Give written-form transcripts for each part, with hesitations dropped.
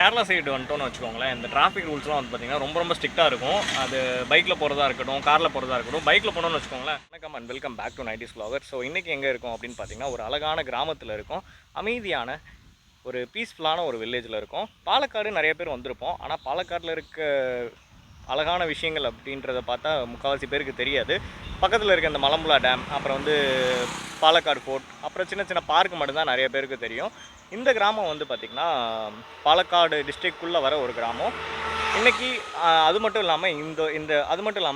Kerala side வந்துட்டோம்னு வச்சுக்கோங்களேன், இந்த டிராஃபிக் ரூல்ஸ்லாம் வந்து பார்த்தீங்கன்னா ரொம்ப ஸ்ட்ரிக்டாக இருக்கும். அது பைக்கில் போகிறதா இருக்கட்டும், காரில் போகிறதா இருக்கட்டும். பைக்கில் போனோம்னு வச்சுக்கோங்களேன். வணக்கம் and welcome back to 90s vlogger. So இன்றைக்கி எங்கே இருக்கோம் அப்படின்னு பார்த்தீங்கன்னா, ஒரு அழகான கிராமத்தில் இருக்கோம். அமைதியான ஒரு பீஸ்ஃபுல்லான ஒரு வில்லேஜில் இருக்கும். பாலக்காடு நிறைய பேர் வந்திருப்போம். ஆனால் பாலக்காட்டில் இருக்க அழகான விஷயங்கள் அப்படின்றத பார்த்தா முக்கால்வாசி பேருக்கு தெரியாது. பக்கத்தில் இருக்க இந்த மலம்புலா டேம், அப்புறம் வந்து பாலக்காடு ஃபோர்ட், அப்புறம் சின்ன சின்ன பார்க் மட்டும்தான் நிறைய பேருக்கு தெரியும். இந்த கிராமம் வந்து பார்த்திங்கன்னா பாலக்காடு டிஸ்ட்ரிக்ட்குள்ளே வர ஒரு கிராமம். இன்றைக்கி அது மட்டும் இல்லாமல்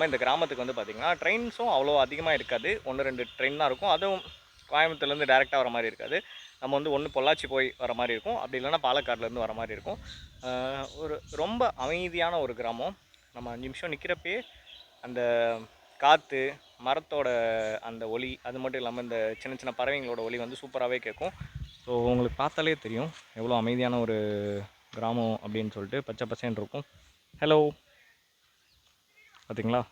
இந்த கிராமத்துக்கு வந்து பார்த்திங்கன்னா ட்ரெயின்ஸும் அவ்வளோ அதிகமாக இருக்காது. 1-2 ட்ரெயின் தான் இருக்கும். அதுவும் கோயம்புத்தூர்லேருந்து டேரெக்டாக வர மாதிரி இருக்காது. நம்ம வந்து ஒன்று பொள்ளாச்சி போய் வர மாதிரி இருக்கும், அப்படி இல்லைன்னா பாலக்காடுலேருந்து வர மாதிரி இருக்கும். ஒரு ரொம்ப அமைதியான ஒரு கிராமம். நம்ம 5 நிமிஷம் நிற்கிறப்பே அந்த காற்று, மரத்தோட அந்த ஒலி, அது மட்டும் இல்லாமல் இந்த சின்ன சின்ன பறவைங்களோட ஒலி வந்து சூப்பராகவே கேட்கும். ஸோ உங்களுக்கு பார்த்தாலே தெரியும் எவ்வளோ அமைதியான ஒரு கிராமம் அப்படின்னு சொல்லிட்டு. பச்சை பசேன்னு இருக்கும். ஹலோ, பார்த்தீங்களா?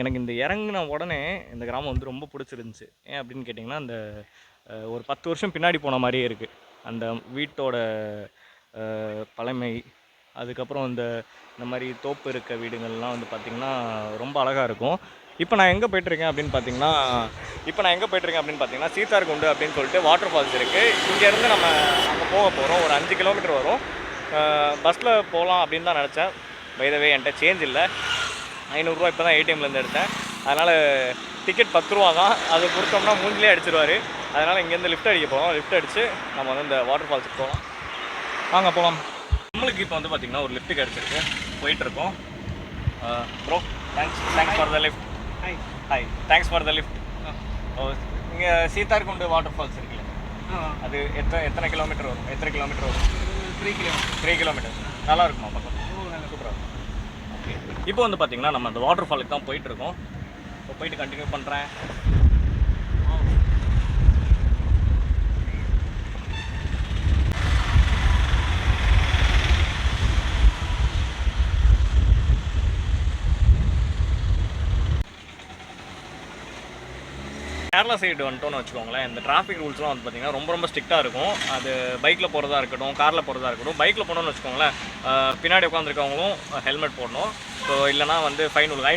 எனக்கு இந்த இறங்கின உடனே இந்த கிராமம் வந்து ரொம்ப பிடிச்சிருந்துச்சி. ஏன் அப்படின்னு கேட்டிங்கன்னா, அந்த ஒரு 10 வருஷம் பின்னாடி போன மாதிரியே இருக்குது. அந்த வீட்டோட பழமை, அதுக்கப்புறம் இந்த மாதிரி தோப்பு இருக்க வீடுகள்லாம் வந்து பார்த்திங்கன்னா ரொம்ப அழகாக இருக்கும். இப்போ நான் எங்கே போய்ட்டுருக்கேன் அப்படின்னு பார்த்தீங்கன்னா சீத்தார்குண்டு அப்படின்னு சொல்லிட்டு வாட்டர் ஃபால்ஸ் இருக்குது. இங்கேருந்து நம்ம அங்கே போக போகிறோம். ஒரு 5 கிலோமீட்டர் வரும். பஸ்ஸில் போகலாம் அப்படின்னு தான் நினச்சேன். பை த வே என்கிட்ட சேஞ்ச் இல்லை. 500 இப்போ தான் ஏடிஎம்லேருந்து எடுத்தேன். அதனால் டிக்கெட் 10 ரூபா தான். அது கொடுத்தோம்னா மூஞ்சிலே அடிச்சிருவார். அதனால் இங்கேருந்து லிஃப்ட் அடிக்க போகிறோம். லிஃப்ட் அடித்து நம்ம வந்து இந்த வாட்டர் ஃபால்ஸுக்கு போகலாம். வாங்க போகலாம். நம்மளுக்கு இப்போ வந்து பார்த்திங்கன்னா ஒரு லிஃப்ட் கிடச்சிருக்கு. போயிட்டுருக்கோம். Bro, thanks for the lift. Hi, thanks for the lift. இங்கே சீத்தார்குண்டு வாட்டர் ஃபால்ஸ் இருக்குல்ல, அது எத்தனை கிலோமீட்டர் வரும்? 3 கிலோமீட்டர். நல்லா இருக்குமா பக்கம்? சூப்பராக இருக்கும். ஓகே, இப்போ வந்து பார்த்திங்கன்னா நம்ம அந்த வாட்டர் ஃபாலுக்கு தான் போயிட்டுருக்கோம். இப்போ போயிட்டு கண்டினியூ பண்ணுறேன். கேரளா சைடு வந்துட்டோம்னு வச்சுக்கோங்களேன், இந்த டிராஃபிக் ரூல்ஸ்லாம் வந்து பார்த்திங்கன்னா ரொம்ப ஸ்ட்ரிக்டாக இருக்கும். அது பைக்கில் போகிறதா இருக்கட்டும், காரில் போகிறதா இருக்கட்டும். பைக்கில் போனோம்னு வச்சுக்கோங்களேன், பின்னாடி உட்காந்துருக்கவங்களும் ஹெல்மெட் போடணும். ஸோ இல்லைனா வந்து ஃபைன் விழும்.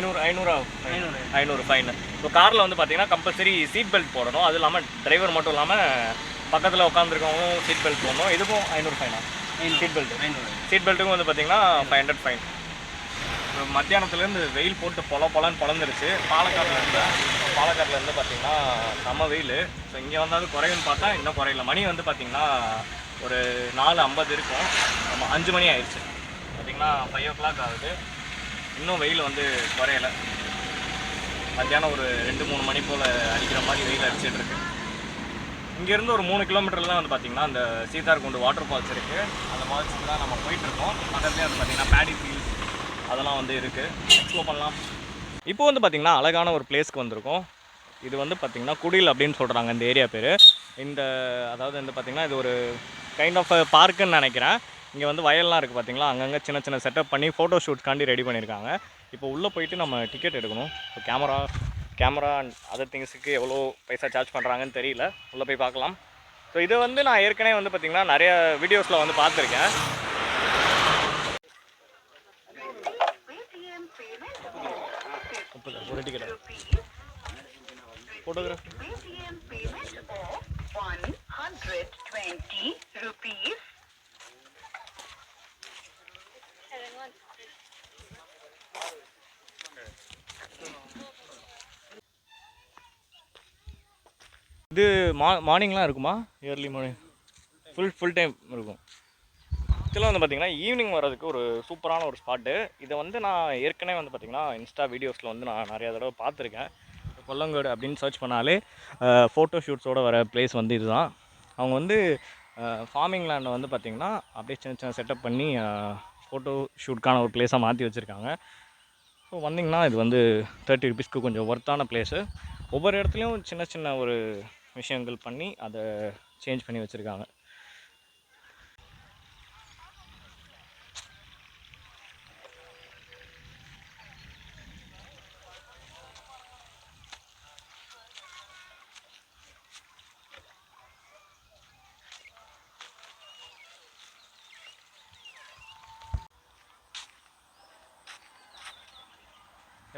500 ஃபைனு. ஸோ காரில் வந்து பார்த்திங்கன்னா கம்பல்சரி சீட் பெல்ட் போடணும். அது இல்லாமல் டிரைவர் மட்டும் இல்லாமல் பக்கத்தில் உட்காந்துருக்கவங்களும் சீட் பெல்ட் போடணும். இதுக்கும் 500 ஃபைனா? சீட் பெல்ட்டுக்கும் வந்து பார்த்திங்கன்னா 500 ஃபைன். மத்தியானத்துலேருந்து வெயில் போட்டு பொலன்னு பொழந்துருச்சு. பாலக்காட்டிலேருந்து பார்த்திங்கன்னா செம்ம வெயில். ஸோ இங்கே வந்தாலும் குறையுன்னு பார்த்தா இன்னும் குறையில. மணி வந்து பார்த்திங்கன்னா ஒரு 4:50 இருக்கும். நம்ம 5 மணி ஆயிடுச்சு. பார்த்திங்கன்னா 5 o'clock ஆகுது. இன்னும் வெயில் வந்து குறையலை. மத்தியானம் ஒரு 2-3 மணி போல் அடிக்கிற மாதிரி வெயில் அடிச்சிட்ருக்கு. இங்கேருந்து ஒரு 3 கிலோமீட்டரில் தான் வந்து பார்த்திங்கன்னா அந்த சீத்தார்குண்டு வாட்டர் ஃபால்ஸ் இருக்குது. அந்த ஃபால்ஸுக்கு தான் நம்ம போயிட்டுருக்கோம். பக்கத்துலேயே வந்து பார்த்திங்கன்னா பேடி ஃபீல்ஸ் அதெல்லாம் வந்து இருக்குது. எக்ஸ்ப்ளோர் பண்ணலாம். இப்போ வந்து பார்த்திங்கன்னா அழகான ஒரு பிளேஸ்க்கு வந்திருக்கோம். இது வந்து பார்த்திங்கன்னா குடில் அப்படின்னு சொல்கிறாங்க இந்த ஏரியா பேர். அதாவது வந்து பார்த்திங்கன்னா இது ஒரு கைண்ட் ஆஃப் பார்க்குன்னு நினைக்கிறேன். இங்கே வந்து வயல்லாம் இருக்குது பார்த்திங்களா, அங்கங்கே சின்ன செட்டப் பண்ணி ஃபோட்டோ ஷூட்ஸ்காண்டி ரெடி பண்ணியிருக்காங்க. இப்போ உள்ளே போயிட்டு நம்ம டிக்கெட் எடுக்கணும். இப்போ கேமரா அண்ட் அதர் திங்ஸுக்கு எவ்வளோ பைசா சார்ஜ் பண்ணுறாங்கன்னு தெரியல. உள்ளே போய் பார்க்கலாம். ஸோ இதை வந்து நான் ஏற்கனவே வந்து பார்த்திங்கன்னா நிறைய வீடியோஸில் வந்து பார்த்துருக்கேன். ஒரு டிக்கெட் ஃபோட்டோகிராஃபி இது மார்னிங்லாம் இருக்குமா? இயர்லி மார்னிங் ஃபுல் டைம் இருக்கும். இதெல்லாம் வந்து பார்த்திங்கன்னா ஈவினிங் வர்றதுக்கு ஒரு சூப்பரான ஒரு ஸ்பாட்டு. இதை வந்து நான் ஏற்கனவே வந்து பார்த்திங்கன்னா இன்ஸ்டா வீடியோஸில் வந்து நான் நிறையா தடவை பார்த்துருக்கேன். கொல்லங்கோடு அப்படின்னு சர்ச் பண்ணாலே ஃபோட்டோ ஷூட்ஸோடு வர பிளேஸ் வந்து இதுதான். அவங்க வந்து ஃபார்மிங் லேண்டை வந்து பார்த்திங்கன்னா அப்படியே சின்ன செட்டப் பண்ணி ஃபோட்டோ ஷூட்கான ஒரு பிளேஸாக மாற்றி வச்சுருக்காங்க. ஸோ வந்திங்கன்னா இது வந்து 30 rupeesக்கு கொஞ்சம் ஒர்த்தான பிளேஸு. ஒவ்வொரு இடத்துலையும் சின்ன ஒரு விஷயங்கள் பண்ணி அதை சேஞ்ச் பண்ணி வச்சுருக்காங்க.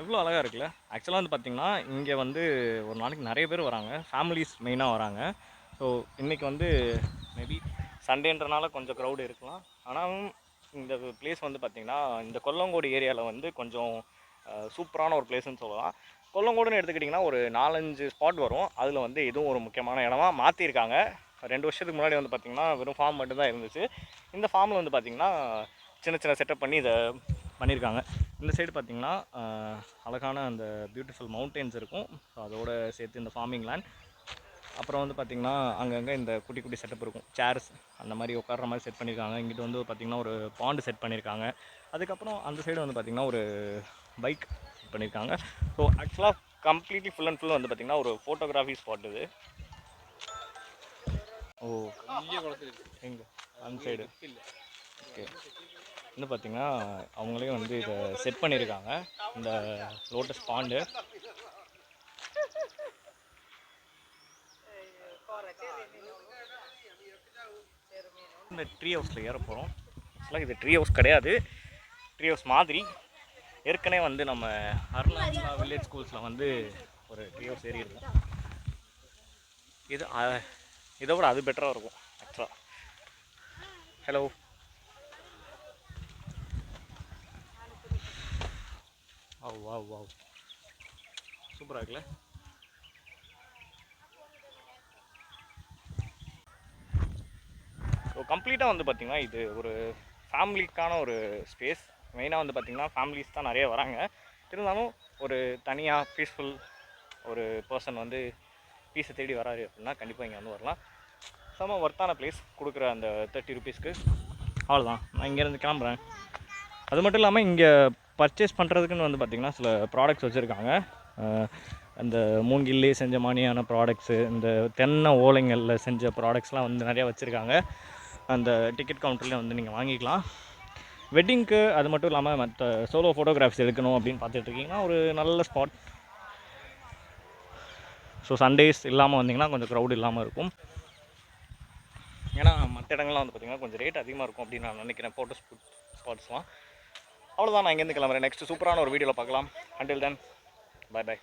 எவ்வளோ அழகாக இருக்குல்ல. ஆக்சுவலாக வந்து பார்த்திங்கன்னா இங்கே வந்து ஒரு நாளைக்கு நிறைய பேர் வராங்க, ஃபேமிலிஸ் மெயினாக வராங்க. ஸோ இன்றைக்கி வந்து மேபி சண்டேன்றனால கொஞ்சம் க்ரௌடு இருக்கலாம். ஆனாலும் இந்த பிளேஸ் வந்து பார்த்திங்கன்னா இந்த கொல்லங்கோடு ஏரியாவில் வந்து கொஞ்சம் சூப்பரான ஒரு பிளேஸ்ன்னு சொல்லலாம். கொல்லங்கோடுன்னு எடுத்துக்கிட்டிங்கன்னா ஒரு 4-5 ஸ்பாட் வரும். அதில் வந்து இதுவும் ஒரு முக்கியமான இடமா மாற்றிருக்காங்க. 2 வருஷத்துக்கு முன்னாடி வந்து பார்த்திங்கன்னா வெறும் ஃபார்ம் மட்டும்தான் இருந்துச்சு. இந்த ஃபார்மில் வந்து பார்த்திங்கன்னா சின்ன சின்ன செட்டப் பண்ணி இதை பண்ணியிருக்காங்க. இந்த சைடு பார்த்திங்கன்னா அழகான அந்த பியூட்டிஃபுல் மவுண்டெயின்ஸ் இருக்கும். ஸோ அதோடு சேர்த்து இந்த ஃபார்மிங் லேண்ட். அப்புறம் வந்து பார்த்திங்கன்னா அங்கங்கே இந்த குட்டி குட்டி செட்டப் இருக்கும், சேர்ஸ் அந்த மாதிரி உட்கார்ற மாதிரி செட் பண்ணியிருக்காங்க. இங்கிட்ட வந்து பார்த்திங்கன்னா ஒரு பாண்டு செட் பண்ணியிருக்காங்க. அதுக்கப்புறம் அந்த சைடு வந்து பார்த்திங்கன்னா ஒரு பைக் செட் பண்ணியிருக்காங்க. ஸோ ஆக்சுவலாக கம்ப்ளீட்லி ஃபுல் அண்ட் ஃபுல் வந்து பார்த்திங்கன்னா ஒரு ஃபோட்டோகிராஃபி ஸ்பாட் இது. ஓ எங்கே அந்த சைடு ஓகே. வந்து பார்த்திங்கன்னா அவங்களே வந்து இதை செட் பண்ணியிருக்காங்க, இந்த லோட்டஸ் பாண்டு. இந்த ட்ரீ ஹவுஸில் ஏற போகிறோம். ஆக்சுவலாக இது ட்ரீ ஹவுஸ் கிடையாது, ட்ரீ ஹவுஸ் மாதிரி. ஏற்கனவே வந்து நம்ம அருணாச்சலா வில்லேஜ் ஸ்கூல்ஸில் வந்து ஒரு ட்ரீ ஹவுஸ் ஏறி இருக்கும். இது இதை விட அது பெட்டராக இருக்கும் ஆக்சுவலாக. ஹலோ, வாவ் வாவ், சூப்பராக இருக்குல்ல. ஸோ கம்ப்ளீட்டாக வந்து பார்த்திங்கன்னா இது ஒரு ஃபேமிலிக்கான ஒரு ஸ்பேஸ். மெயினாக வந்து பார்த்திங்கன்னா ஃபேமிலிஸ் தான் நிறைய வராங்க. இருந்தாலும் ஒரு தனியாக பீஸ்ஃபுல் ஒரு பர்சன் வந்து பீஸை தேடி வராரு அப்படின்னா கண்டிப்பாக இங்கே வந்து வரலாம். செம்ம ஒர்த்தான பிளேஸ். கொடுக்குற அந்த 30 ருபீஸ்க்கு அவ்வளோதான். நான் இங்கேருந்து கிளம்புறேன். அது மட்டும் இல்லாமல் இங்கே பர்ச்சேஸ் பண்ணுறதுக்குன்னு வந்து பார்த்திங்கன்னா சில ப்ராடக்ட்ஸ் வச்சுருக்காங்க. அந்த மூங்கில்லே செஞ்ச மாதிரியான ப்ராடக்ட்ஸு, இந்த தென்னை ஓலைங்களில் செஞ்ச ப்ராடக்ட்ஸ்லாம் வந்து நிறையா வச்சுருக்காங்க. அந்த டிக்கெட் கவுண்டர்லேயே வந்து நீங்கள் வாங்கிக்கலாம். வெட்டிங்க்கு அது மட்டும் இல்லாமல் மற்ற சோலோ ஃபோட்டோகிராஃப்ஸ் எடுக்கணும் அப்படின்னு பார்த்துட்ருக்கீங்கன்னா ஒரு நல்ல ஸ்பாட். ஸோ சண்டேஸ் இல்லாமல் வந்திங்கன்னா கொஞ்சம் க்ரௌட் இல்லாமல் இருக்கும். ஏன்னா மற்ற இடங்கள்லாம் வந்து பார்த்திங்கன்னா கொஞ்சம் ரேட் அதிகமாக இருக்கும் அப்படின்னு நான் நினைக்கிறேன், ஃபோட்டோ ஸ்பாட்ஸ்லாம். அவ்வளோதான், நான் இங்கேருந்து கிளம்புறேன். நெக்ஸ்ட் சூப்பரான ஒரு வீடியோவில் பார்க்கலாம். Until then, bye by.